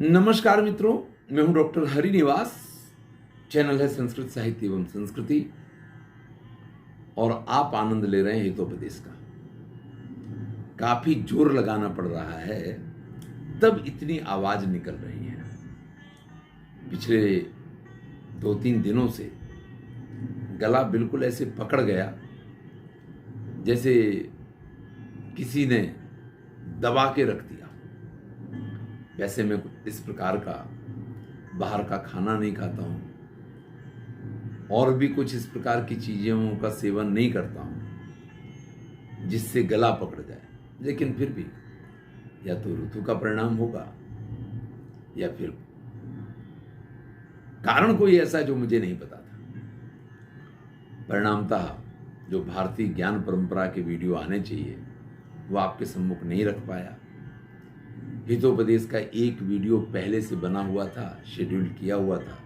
नमस्कार मित्रों, मैं हूं डॉक्टर हरिनिवास। चैनल है संस्कृत साहित्य एवं संस्कृति और आप आनंद ले रहे हैं हितोपदेश का। काफी जोर लगाना पड़ रहा है, तब इतनी आवाज निकल रही है। पिछले 2-3 दिनों से गला बिल्कुल ऐसे पकड़ गया जैसे किसी ने दबा के रख दिया। वैसे मैं इस प्रकार का बाहर का खाना नहीं खाता हूं और भी कुछ इस प्रकार की चीजों का सेवन नहीं करता हूं जिससे गला पकड़ जाए, लेकिन फिर भी या तो ऋतु का परिणाम होगा या फिर कारण कोई ऐसा जो मुझे नहीं पता था। परिणामतः जो भारतीय ज्ञान परंपरा के वीडियो आने चाहिए वो आपके सम्मुख नहीं रख पाया। हितोपदेश का एक वीडियो पहले से बना हुआ था, शेड्यूल किया हुआ था,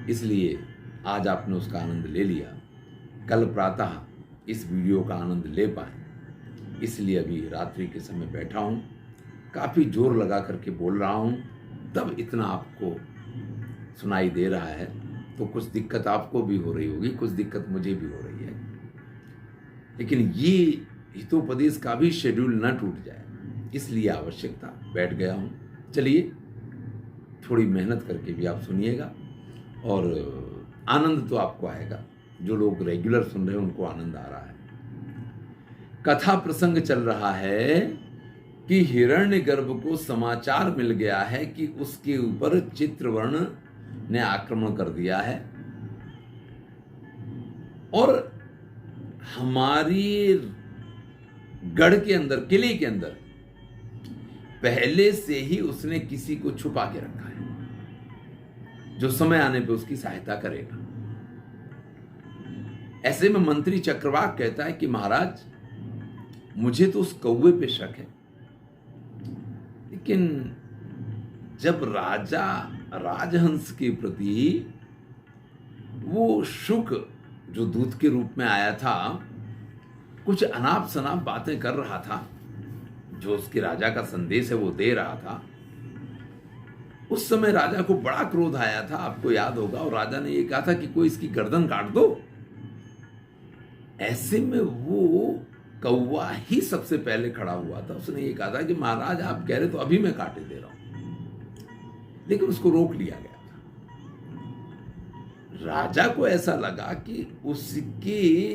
इसलिए आज आपने उसका आनंद ले लिया। कल प्रातः इस वीडियो का आनंद ले पाए, इसलिए अभी रात्रि के समय बैठा हूं, काफी जोर लगा करके बोल रहा हूं, तब इतना आपको सुनाई दे रहा है। तो कुछ दिक्कत आपको भी हो रही होगी, कुछ दिक्कत मुझे भी हो रही है, लेकिन ये हितोपदेश का भी शेड्यूल न टूट जाए, इसलिए आवश्यकता बैठ गया हूं। चलिए, थोड़ी मेहनत करके भी आप सुनिएगा और आनंद तो आपको आएगा। जो लोग रेगुलर सुन रहे हैं उनको आनंद आ रहा है। कथा प्रसंग चल रहा है कि हिरण्यगर्भ को समाचार मिल गया है कि उसके ऊपर चित्रवर्ण ने आक्रमण कर दिया है और हमारी गढ़ के अंदर, किले के अंदर पहले से ही उसने किसी को छुपा के रखा है जो समय आने पे उसकी सहायता करेगा। ऐसे में मंत्री चक्रवाक कहता है कि महाराज, मुझे तो उस कौवे पे शक है, लेकिन जब राजा राजहंस के प्रति वो शुक जो दूत के रूप में आया था, कुछ अनाप शनाप बातें कर रहा था, जो उसके राजा का संदेश है वो दे रहा था, उस समय राजा को बड़ा क्रोध आया था, आपको याद होगा, और राजा ने ये कहा था कि कोई इसकी गर्दन काट दो। ऐसे में वो कौवा ही सबसे पहले खड़ा हुआ था। उसने ये कहा था कि महाराज, आप कह रहे तो अभी मैं काटे दे रहा हूं, लेकिन उसको रोक लिया गया था। राजा को ऐसा लगा कि उसके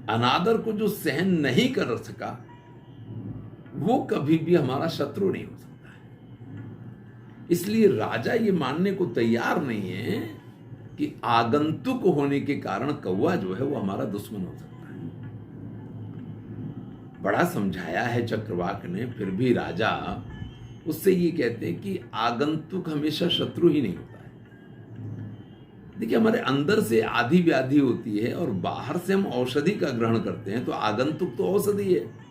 अनादर को जो सहन नहीं कर सका वो कभी भी हमारा शत्रु नहीं हो सकता है। इसलिए राजा ये मानने को तैयार नहीं है कि आगंतुक होने के कारण कौवा जो है वो हमारा दुश्मन हो सकता है। बड़ा समझाया है चक्रवाक ने, फिर भी राजा उससे ये कहते हैं कि आगंतुक हमेशा शत्रु ही नहीं होता है। देखिए, हमारे अंदर से आधी व्याधि होती है और बाहर से हम औषधि का ग्रहण करते हैं, तो आगंतुक तो औषधि है।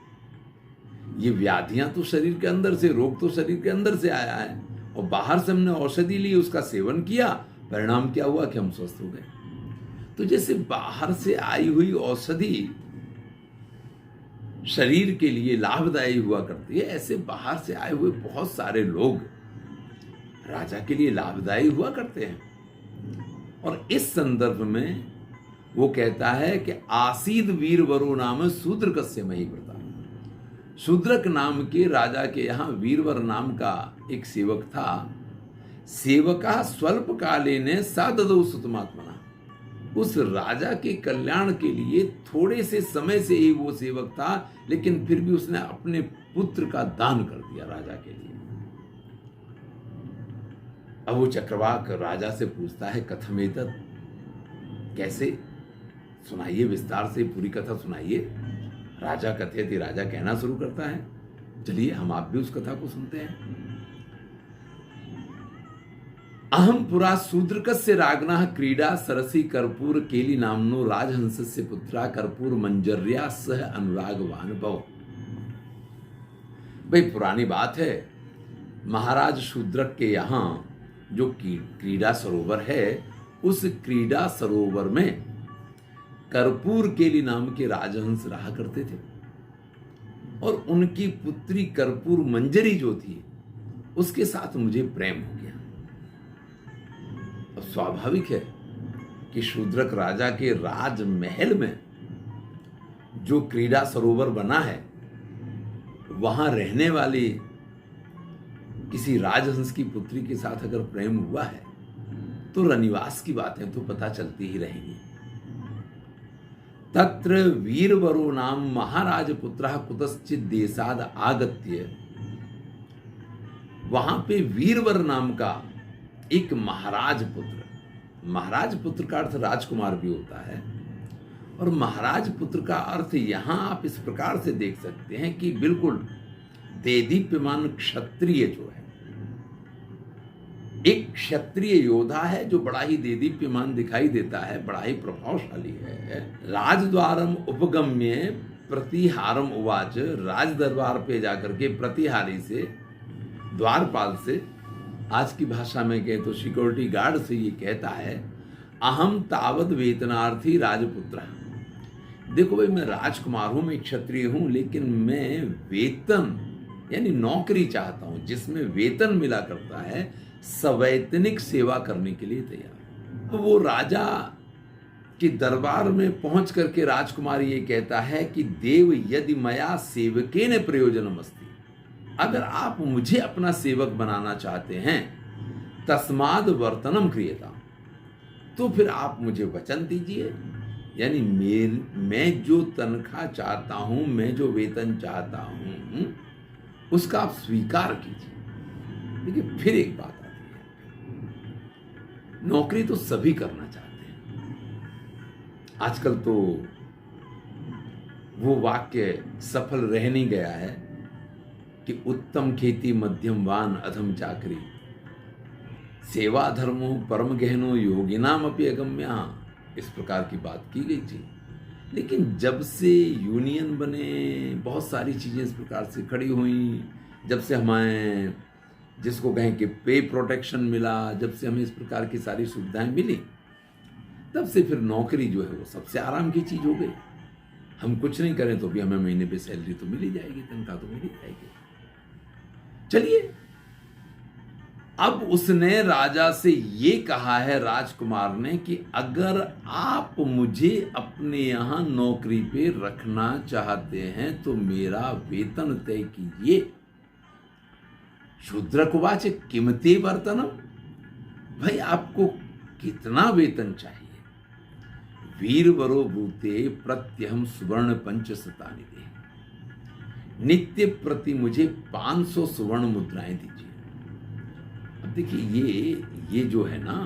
ये व्याधियां तो शरीर के अंदर से, रोग तो शरीर के अंदर से आया है और बाहर से हमने औषधि ली, उसका सेवन किया, परिणाम क्या हुआ कि हम स्वस्थ हो गए। तो जैसे बाहर से आई हुई औषधि शरीर के लिए लाभदायी हुआ करती है, ऐसे बाहर से आए हुए बहुत सारे लोग राजा के लिए लाभदायी हुआ करते हैं। और इस संदर्भ में वो कहता है कि आसीद वीरवरो नाम शूद्र कस्य मही व्रता। शूद्रक नाम के राजा के यहां वीरवर नाम का एक सेवक था। सेवका स्वल्प काले ने साददो सुतमात्मना। उस राजा के कल्याण के लिए थोड़े से समय से ही वो सेवक था, लेकिन फिर भी उसने अपने पुत्र का दान कर दिया राजा के लिए। अब वो चक्रवाक राजा से पूछता है, कथमेतत्, कैसे? सुनाइए, विस्तार से पूरी कथा सुनाइए। राजा कथे थे, राजा कहना शुरू करता है। चलिए, हम आप भी उस कथा को सुनते हैं। अहम पुरा शूद्रकस्य रागना क्रीडा सरसी कर्पूर केली नामनो राजहंसस्य पुत्रा कर्पूर मंजर्या सह अनुरागवान भव। भाई, पुरानी बात है, महाराज शूद्रक के यहां जो क्रीडा सरोवर है, उस क्रीडा सरोवर में कर्पूर केली नाम के राजहंस रहा करते थे और उनकी पुत्री कर्पूर मंजरी जो थी उसके साथ मुझे प्रेम हो गया। अब स्वाभाविक है कि शूद्रक राजा के राजमहल में जो क्रीड़ा सरोवर बना है, वहां रहने वाली किसी राजहंस की पुत्री के साथ अगर प्रेम हुआ है तो रनिवास की बातें तो पता चलती ही रहेंगी। तत्र वीरवरो नाम महाराज पुत्रः कुतश्चित देशाद आगत्य, वहां पे वीरवर नाम का एक महाराज पुत्र, महाराज पुत्र का अर्थ राजकुमार भी होता है, और महाराज पुत्र का अर्थ यहां आप इस प्रकार से देख सकते हैं कि बिल्कुल देदीप्यमान क्षत्रिय जो है, एक क्षत्रिय योद्धा है जो बड़ा ही देदीप्यमान दिखाई देता है, बड़ा ही प्रभावशाली है। राजद्वारम उपगम्य प्रतिहारम उवाच, राज दरबार पे जाकर के प्रतिहारी से, द्वारपाल से, आज की भाषा में कहे तो सिक्योरिटी गार्ड से ये कहता है, अहम तावद वेतनार्थी राजपुत्र। देखो भाई, मैं राजकुमार हूं, मैं क्षत्रिय हूं, लेकिन मैं वेतन यानी नौकरी चाहता हूं जिसमें वेतन मिला करता है, सवैतनिक सेवा करने के लिए तैयार। तो वो राजा के दरबार में पहुंच करके राजकुमार ये कहता है कि देव यदि मया सेवकेन प्रयोजनम अस्ति, अगर आप मुझे अपना सेवक बनाना चाहते हैं, तस्माद वर्तनम क्रियता, तो फिर आप मुझे वचन दीजिए, यानी मैं जो तनख्वाह चाहता हूं, मैं जो वेतन चाहता हूं, उसका आप स्वीकार कीजिए। देखिए, फिर एक बात आती है, नौकरी तो सभी करना चाहते हैं। आजकल तो वो वाक्य सफल रह नहीं गया है कि उत्तम खेती मध्यम वान अधम चाकरी, सेवा धर्मो परम गहनो योगिनाम अपि अगम्या, इस प्रकार की बात की गई थी। लेकिन जब से यूनियन बने, बहुत सारी चीज़ें इस प्रकार से खड़ी हुई, जब से हमें जिसको कहें कि पे प्रोटेक्शन मिला, जब से हमें इस प्रकार की सारी सुविधाएं मिली, तब से फिर नौकरी जो है वो सबसे आराम की चीज़ हो गई। हम कुछ नहीं करें तो भी हमें महीने पे सैलरी तो मिल ही जाएगी, तनख्वाह तो मिल ही जाएगी। चलिए, अब उसने राजा से ये कहा है, राजकुमार ने, कि अगर आप मुझे अपने यहां नौकरी पे रखना चाहते हैं तो मेरा वेतन तय कीजिए। शूद्रकुवाच किमते वर्तनम, भाई आपको कितना वेतन चाहिए? वीरवरो ब्रूते प्रत्यहम सुवर्ण पंचशतानि दे, नित्य प्रति मुझे 500 सुवर्ण मुद्राएं दीजिए। अब देखिए, ये जो है ना,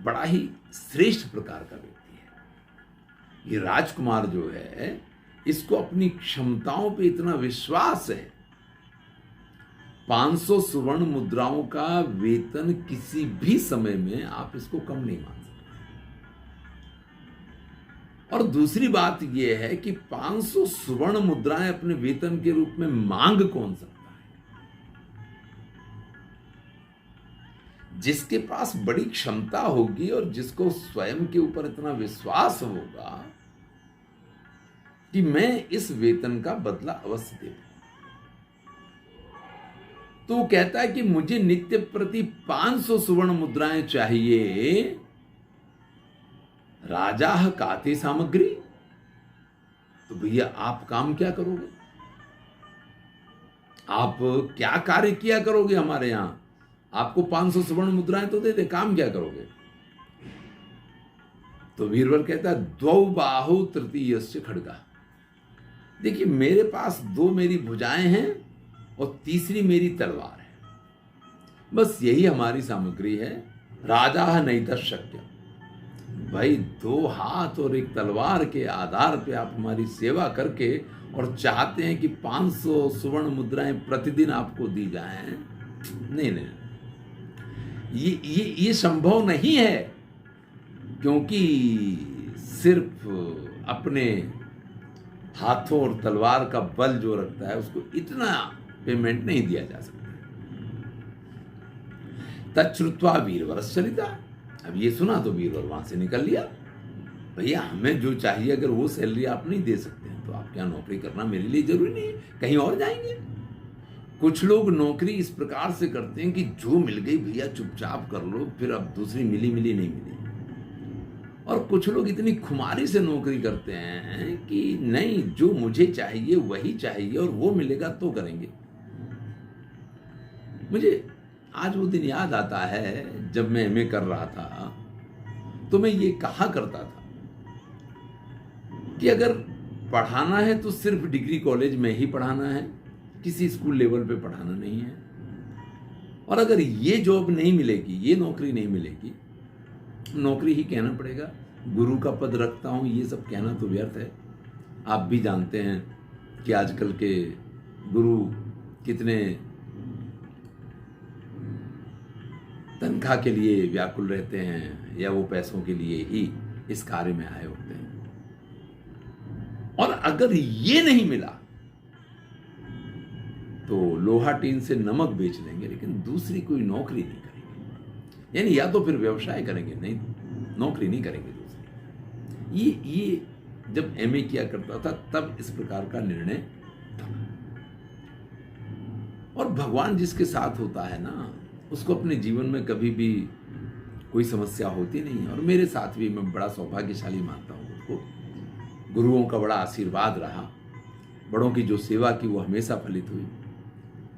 बड़ा ही श्रेष्ठ प्रकार का व्यक्ति है। ये राजकुमार जो है, इसको अपनी क्षमताओं पे इतना विश्वास है। 500 सुवर्ण मुद्राओं का वेतन किसी भी समय में आप इसको कम नहीं मान सकते। और दूसरी बात यह है कि 500 सुवर्ण मुद्राएं अपने वेतन के रूप में मांग कौन सकता है? जिसके पास बड़ी क्षमता होगी और जिसको स्वयं के ऊपर इतना विश्वास होगा कि मैं इस वेतन का बदला अवश्य दे, तो कहता है कि मुझे नित्य प्रति 500 सुवर्ण मुद्राएं चाहिए। राजा काते सामग्री, तो भैया आप काम क्या करोगे? आप क्या कार्य किया करोगे हमारे यहां? आपको 500 सुवर्ण मुद्राएं तो दे दे, काम क्या करोगे? तो वीरवर कहता है, द्वौ बाहु तृतीयस्य खड्गा। देखिए, मेरे पास 2 मेरी भुजाएं हैं और तीसरी मेरी तलवार है, बस यही हमारी सामग्री है। राजा नहीं शक्य, भाई 2 हाथ और 1 तलवार के आधार पे आप हमारी सेवा करके और चाहते हैं कि 500 सुवर्ण मुद्राएं प्रतिदिन आपको दी जाएं? नहीं, ये संभव नहीं है, क्योंकि सिर्फ अपने हाथों और तलवार का बल जो रखता है उसको इतना पेमेंट नहीं दिया जा सकता। तच्छ्रुत्वा वीरवरस्य चलिता, अब ये सुना तो वीरवर वहां से निकल लिया। भैया, हमें जो चाहिए, अगर वो सैलरी आप नहीं दे सकते हैं तो आप क्या नौकरी करना मेरे लिए जरूरी नहीं है, कहीं और जाएंगे। कुछ लोग नौकरी इस प्रकार से करते हैं कि जो मिल गई भैया चुपचाप कर लो, फिर अब दूसरी मिली मिली नहीं मिली। और कुछ लोग इतनी खुमारी से नौकरी करते हैं कि नहीं, जो मुझे चाहिए वही चाहिए और वो मिलेगा तो करेंगे। मुझे आज वो दिन याद आता है जब मैं एमए कर रहा था, तो मैं ये कहा करता था कि अगर पढ़ाना है तो सिर्फ डिग्री कॉलेज में ही पढ़ाना है, किसी स्कूल लेवल पे पढ़ाना नहीं है। और अगर ये जॉब नहीं मिलेगी, ये नौकरी नहीं मिलेगी, नौकरी ही कहना पड़ेगा। गुरु का पद रखता हूं, ये सब कहना तो व्यर्थ है। आप भी जानते हैं कि आजकल के गुरु कितने तनख्वाह के लिए व्याकुल रहते हैं, या वो पैसों के लिए ही इस कार्य में आए होते हैं। और अगर ये नहीं मिला तो लोहा टीन से नमक बेच लेंगे, लेकिन दूसरी कोई नौकरी नहीं करेंगे। यानी या तो फिर व्यवसाय करेंगे, नहीं नौकरी नहीं करेंगे दूसरी। ये जब एमए किया करता था तब इस प्रकार का निर्णय था। और भगवान जिसके साथ होता है ना, उसको अपने जीवन में कभी भी कोई समस्या होती नहीं। और मेरे साथ भी, मैं बड़ा सौभाग्यशाली मानता हूं उसको। गुरुओं का बड़ा आशीर्वाद रहा, बड़ों की जो सेवा की वो हमेशा फलित हुई,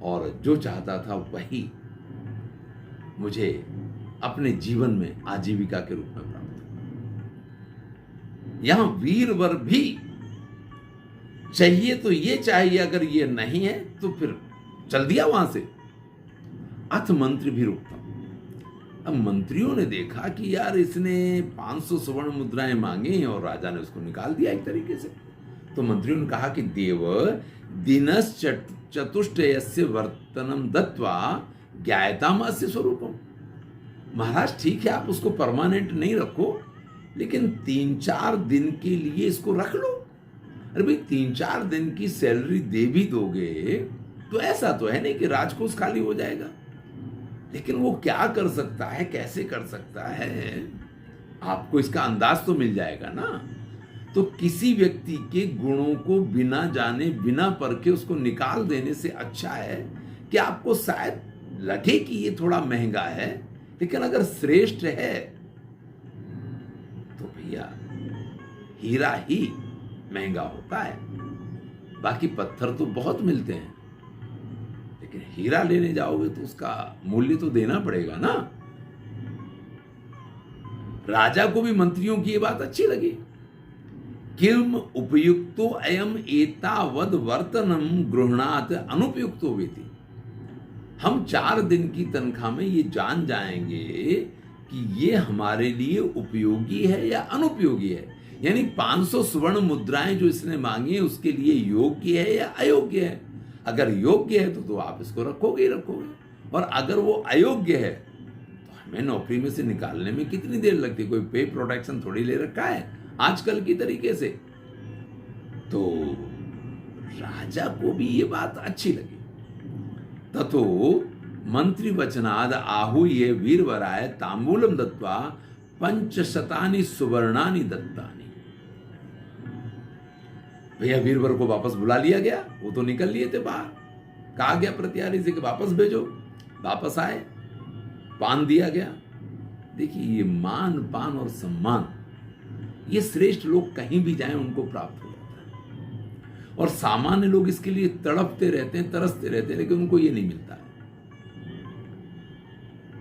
और जो चाहता था वही मुझे अपने जीवन में आजीविका के रूप में प्राप्त हुआ। यहां वीरवर भी चाहिए तो ये चाहिए, अगर ये नहीं है तो फिर चल दिया वहां से। अथ मंत्री भी रुकता। अब मंत्रियों ने देखा कि यार इसने 500 स्वर्ण मुद्राएं मांगी और राजा ने उसको निकाल दिया एक तरीके से। तो मंत्रियों ने कहा कि देव दिनस चतुष्टयस्य वर्तनम दत्वा ज्ञायताम अस्य स्वरूपम। महाराज ठीक है, आप उसको परमानेंट नहीं रखो, लेकिन 3-4 दिन के लिए इसको रख लो। अरे भाई 3-4 दिन की सैलरी दे भी दोगे तो ऐसा तो है नहीं कि राजकोष खाली हो जाएगा। लेकिन वो क्या कर सकता है, कैसे कर सकता है, आपको इसका अंदाज तो मिल जाएगा ना। तो किसी व्यक्ति के गुणों को बिना जाने बिना परखे उसको निकाल देने से अच्छा है कि आपको शायद लगे कि ये थोड़ा महंगा है, लेकिन अगर श्रेष्ठ है तो भैया हीरा ही महंगा होता है। बाकी पत्थर तो बहुत मिलते हैं, लेकिन हीरा लेने जाओगे तो उसका मूल्य तो देना पड़ेगा ना। राजा को भी मंत्रियों की ये बात अच्छी लगी। किम उपयुक्तो अयम एतावद वर्तनम गृहणात अनुपयुक्तो वेति। हम 4 दिन की तनख्वाह में ये जान जाएंगे कि ये हमारे लिए उपयोगी है या अनुपयोगी है। यानी 500 स्वर्ण मुद्राएं जो इसने मांगी है उसके लिए योग्य है या अयोग्य है। अगर योग्य है तो आप इसको रखोगे ही रखोगे, और अगर वो अयोग्य है तो हमें नौकरी में से निकालने में कितनी देर लगती है। कोई पे प्रोटेक्शन थोड़ी ले रखा है आजकल की तरीके से। तो राजा को भी ये बात अच्छी लगी। ततो मंत्री वचनाद आहूय वीरवराय तांबूलम दत्वा 500 सुवर्णानि दत्तानि। भैया वीरवर को वापस बुला लिया गया, वो तो निकल लिए थे बाहर। कहा गया प्रतिहारी से कि वापस भेजो, वापस आए, पान दिया गया। देखिए ये मान पान और सम्मान, ये श्रेष्ठ लोग कहीं भी जाएं उनको प्राप्त हो जाता है। और सामान्य लोग इसके लिए तड़पते रहते हैं, तरसते रहते हैं, लेकिन उनको ये नहीं मिलता है।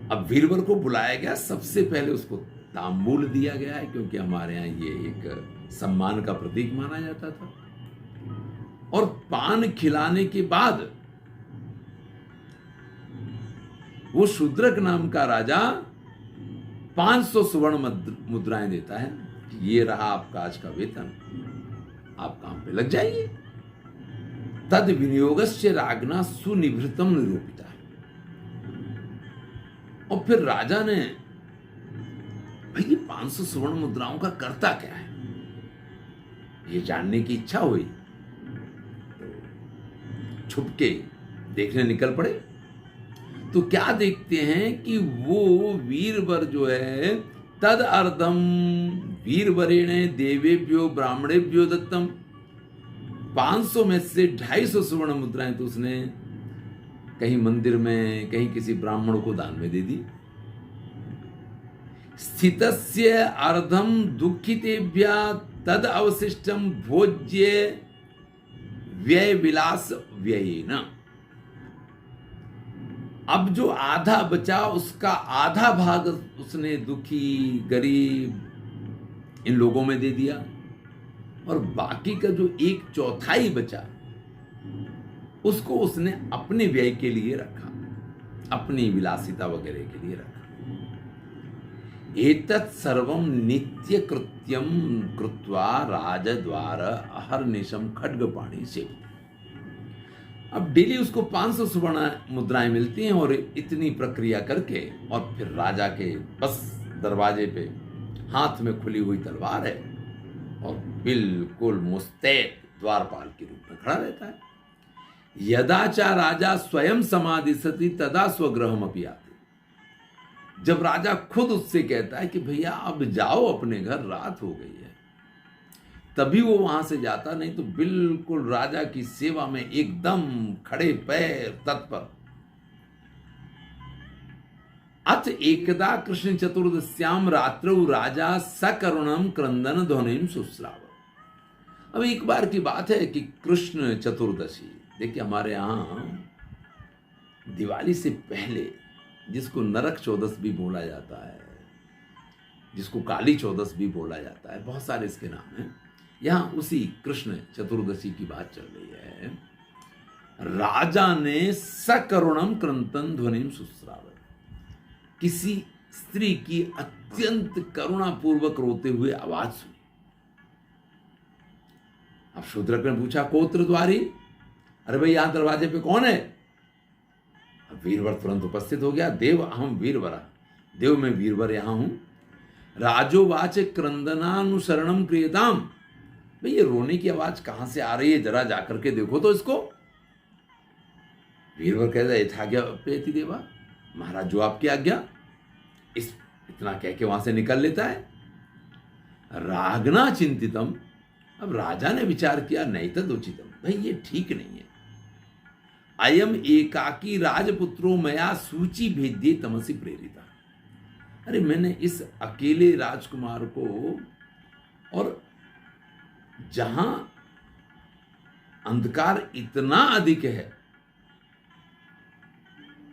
अब वीरवर को बुलाया गया, सबसे पहले उसको तांबूल दिया गया है, क्योंकि हमारे यहाँ ये एक सम्मान का प्रतीक माना जाता था। और पान खिलाने के बाद वो शूद्रक नाम का राजा 500 स्वर्ण मुद्राएं देता है। ये रहा आपका आज का वेतन, आप काम पे लग जाइए। तद विनियोगस्य रागना सुनिभृतम निरूपिता। और फिर राजा ने, भाई 500 स्वर्ण मुद्राओं का करता क्या है, ये जानने की इच्छा हुई। तो छुपके देखने निकल पड़े। तो क्या देखते हैं कि वो वीरवर जो है, तद अर्धम वीरवरेण देवेभ्यो ब्राह्मणेभ्यो दत्तम। 500 में से 250 स्वर्ण मुद्राएं तो उसने कहीं मंदिर में, कहीं किसी ब्राह्मण को दान में दे दी। स्थितस्य अर्धम दुःखितेभ्यः तद अवशिष्टम भोज्य व्यय विलास व्ययेन। अब जो आधा बचा उसका आधा भाग उसने दुखी, गरीब इन लोगों में दे दिया, और बाकी का जो 1/4 बचा उसको उसने अपने व्यय के लिए रखा, अपनी विलासिता वगैरह के लिए रखा। एतत् सर्वं नित्य कृत्यम कृत्वा राजद्वार अहर्निशम खड्गपाणि से। अब डेली उसको 500 स्वर्ण मुद्राएं मिलती हैं, और इतनी प्रक्रिया करके और फिर राजा के बस दरवाजे पे हाथ में खुली हुई तलवार है और बिल्कुल मुस्तैद द्वारपाल के रूप में खड़ा रहता है। यदा च राजा स्वयं समाधिसति तदा स्वगृहम अपि आति। जब राजा खुद उससे कहता है कि भैया अब जाओ अपने घर, रात हो गई है, तभी वो वहां से जाता, नहीं तो बिल्कुल राजा की सेवा में एकदम खड़े पैर तत्पर। अथ एकदा कृष्ण चतुर्दश्याम रात्रौ राजा सकरुणम क्रंदन ध्वनिम शुश्राव। अब एक बार की बात है कि कृष्ण चतुर्दशी, देखिए हमारे यहां दिवाली से पहले, जिसको नरक चौदस भी बोला जाता है, जिसको काली चौदस भी बोला जाता है, बहुत सारे इसके नाम हैं, यहां उसी कृष्ण चतुर्दशी की बात चल रही है। राजा ने सकरुणम क्रंदन ध्वनिम शुश्राव, किसी स्त्री की अत्यंत करुणापूर्वक रोते हुए आवाज सुनी। अब शूद्रक ने पूछा, कोत्र द्वारी, अरे भाई यहां दरवाजे पे कौन है? अब वीरवर तुरंत उपस्थित हो गया। देव अहम वीरवरा, देव मैं वीरवर यहां हूं। राजोवाच क्रंदनानुसरणम क्रियताम, भाई ये रोने की आवाज कहां से आ रही है, जरा जाकर के देखो तो इसको। वीरवर कहता है, यथाज्ञा पेति देवा, महाराज जो आपकी आज्ञा। इतना कह के वहां से निकल लेता है। रागना चिंतितम, अब राजा ने विचार किया, नहीं तदुचितम, भाई ये ठीक नहीं है। अयम एकाकी राजपुत्रो मया सूची भेद्ये तमसी प्रेरिता, अरे मैंने इस अकेले राजकुमार को, और जहां अंधकार इतना अधिक है,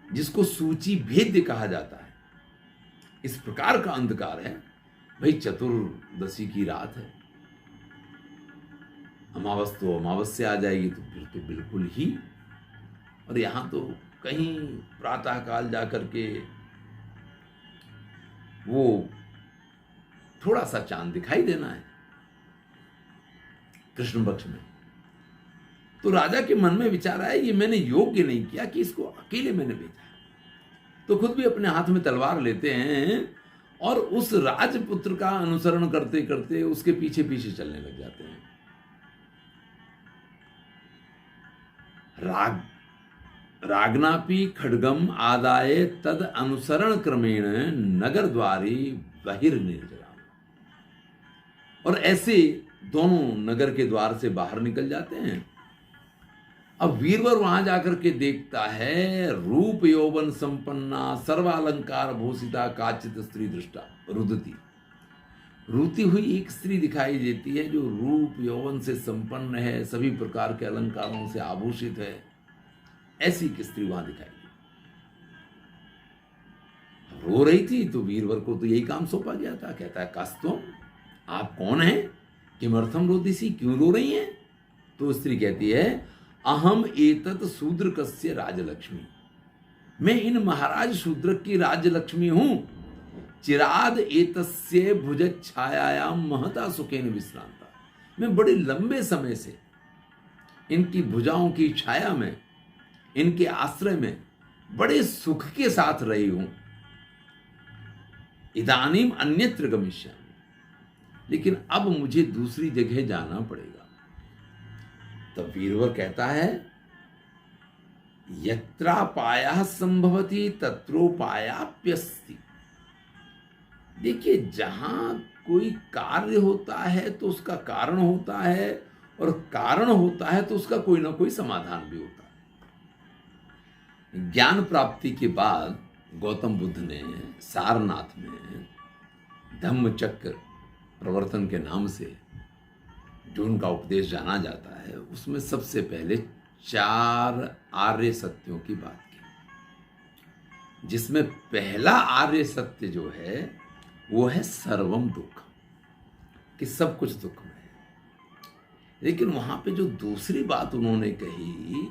जिसको सूची भेद्य कहा जाता है, इस प्रकार का अंधकार है। भाई चतुर्दशी की रात है, अमावस तो अमावस्या आ जाएगी, तो फिर तो बिल्कुल ही, और यहां तो कहीं प्रातः काल जाकर के वो थोड़ा सा चांद दिखाई देना है कृष्ण पक्ष में। तो राजा के मन में विचार आया, ये मैंने योग्य नहीं किया कि इसको अकेले मैंने भेजा। तो खुद भी अपने हाथ में तलवार लेते हैं और उस राजपुत्र का अनुसरण करते करते उसके पीछे पीछे चलने लग जाते हैं। रागनापि खड्गम आदाय तद अनुसरण क्रमेण नगर द्वारी बहिर्निर्जराम, और ऐसे दोनों नगर के द्वार से बाहर निकल जाते हैं। अब वीरवर वहां जाकर के देखता है, रूप यौवन संपन्ना सर्वालंकार भूषिता काचित स्त्री दृष्टा रुदती, रोती हुई एक स्त्री दिखाई देती है जो रूप यौवन से संपन्न है, सभी प्रकार के अलंकारों से आभूषित है। ऐसी एक स्त्री वहां दिखाई दी, रो रही थी। तो वीरवर को तो यही काम सौंपा गया था। कहता है, कास्तुम, आप कौन हैं? किमर्थम रोदिसी, क्यों रो रही हैं? तो स्त्री कहती है, अहम एतत् शूद्रकस्य राजलक्ष्मी, मैं इन महाराज शूद्रक की राजलक्ष्मी हूं। चिराद एतस्य भुज छायायाम महता सुखेन विश्रांता, मैं बड़े लंबे समय से इनकी भुजाओं की छाया में, इनके आश्रय में बड़े सुख के साथ रही हूं। इदानीम अन्यत्र गमिष्यामि, लेकिन अब मुझे दूसरी जगह जाना पड़ेगा। तब वीरवर कहता है, यत्रापायः संभवति तत्रोपायाप्यस्ति। देखिए, जहां कोई कार्य होता है तो उसका कारण होता है, और कारण होता है तो उसका कोई ना कोई समाधान भी होता है। ज्ञान प्राप्ति के बाद गौतम बुद्ध ने सारनाथ में धम्मचक्र प्रवर्तन के नाम से जो उनका उपदेश जाना जाता है, उसमें सबसे पहले 4 आर्य सत्यों की बात की, जिसमें पहला आर्य सत्य जो है वो है सर्वम दुख, कि सब कुछ दुख में है। लेकिन वहां पे जो दूसरी बात उन्होंने कही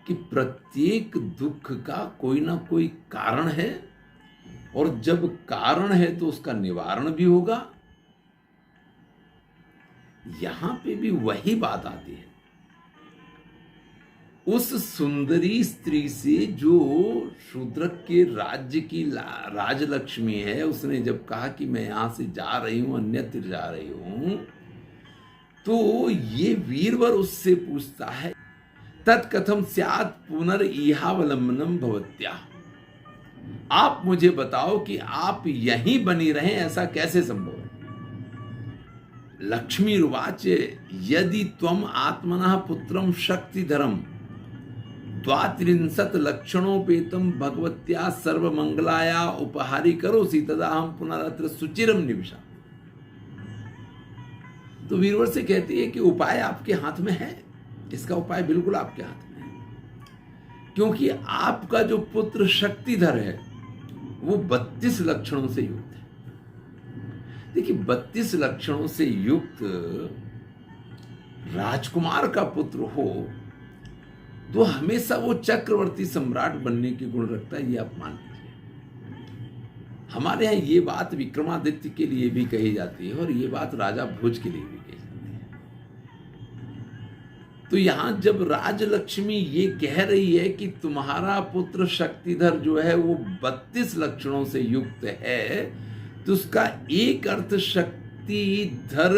कि प्रत्येक दुख का कोई ना कोई कारण है, और जब कारण है तो उसका निवारण भी होगा। यहां पे भी वही बात आती है। उस सुंदरी स्त्री से जो शूद्रक के राज्य की राजलक्ष्मी है, उसने जब कहा कि मैं यहां से जा रही हूं, अन्यत्र जा रही हूं, तो ये वीरवर उससे पूछता है, तत्कथम स्यात् पुनर्इहावलंबनम भवत्या, आप मुझे बताओ कि आप यहीं बनी रहें, ऐसा कैसे संभव है। लक्ष्मी रुवाच यदि त्वम आत्मनः पुत्रम शक्तिधरम द्वात्रिंशत् लक्षणोपेतम भगवत्या सर्वमंगलाया उपहारी करोसि तदा हम पुनरत्र सुचिरम निविशा। तो वीरवर से कहती है कि उपाय आपके हाथ में है, इसका उपाय बिल्कुल आपके हाथ में है, क्योंकि आपका जो पुत्र शक्तिधर है वो 32 लक्षणों से युक्त है। देखिए, 32 लक्षणों से युक्त राजकुमार का पुत्र हो तो हमेशा वो चक्रवर्ती सम्राट बनने के गुण रखता है, ये आप मान लीजिए। हमारे यहां ये बात विक्रमादित्य के लिए भी कही जाती है और ये बात राजा भोज के लिए भी कही जाती है। तो यहां जब राजलक्ष्मी ये कह रही है कि तुम्हारा पुत्र शक्तिधर जो है वो 32 लक्षणों से युक्त है, तो उसका एक अर्थ शक्तिधर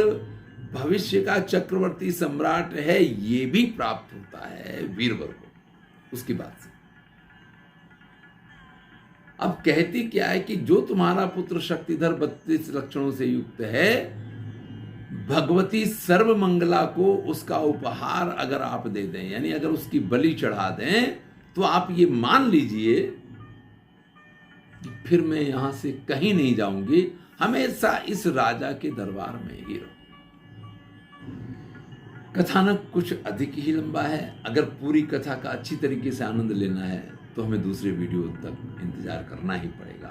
भविष्य का चक्रवर्ती सम्राट है, ये भी प्राप्त होता है वीरवर को उसकी बात से। अब कहती क्या है कि जो तुम्हारा पुत्र शक्तिधर 32 लक्षणों से युक्त है, भगवती सर्वमंगला को उसका उपहार अगर आप दे दें, यानी अगर उसकी बलि चढ़ा दें, तो आप ये मान लीजिए कि फिर मैं यहां से कहीं नहीं जाऊंगी, हमेशा इस राजा के दरबार में ही रहूंगी। कथानक कुछ अधिक ही लंबा है। अगर पूरी कथा का अच्छी तरीके से आनंद लेना है तो हमें दूसरे वीडियो तक इंतजार करना ही पड़ेगा।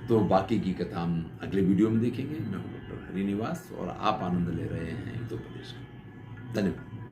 तो बाकी की कथा हम अगले वीडियो में देखेंगे। मैं हूं डॉक्टर हरिनिवास और आप आनंद ले रहे हैं हितोपदेश का। धन्यवाद।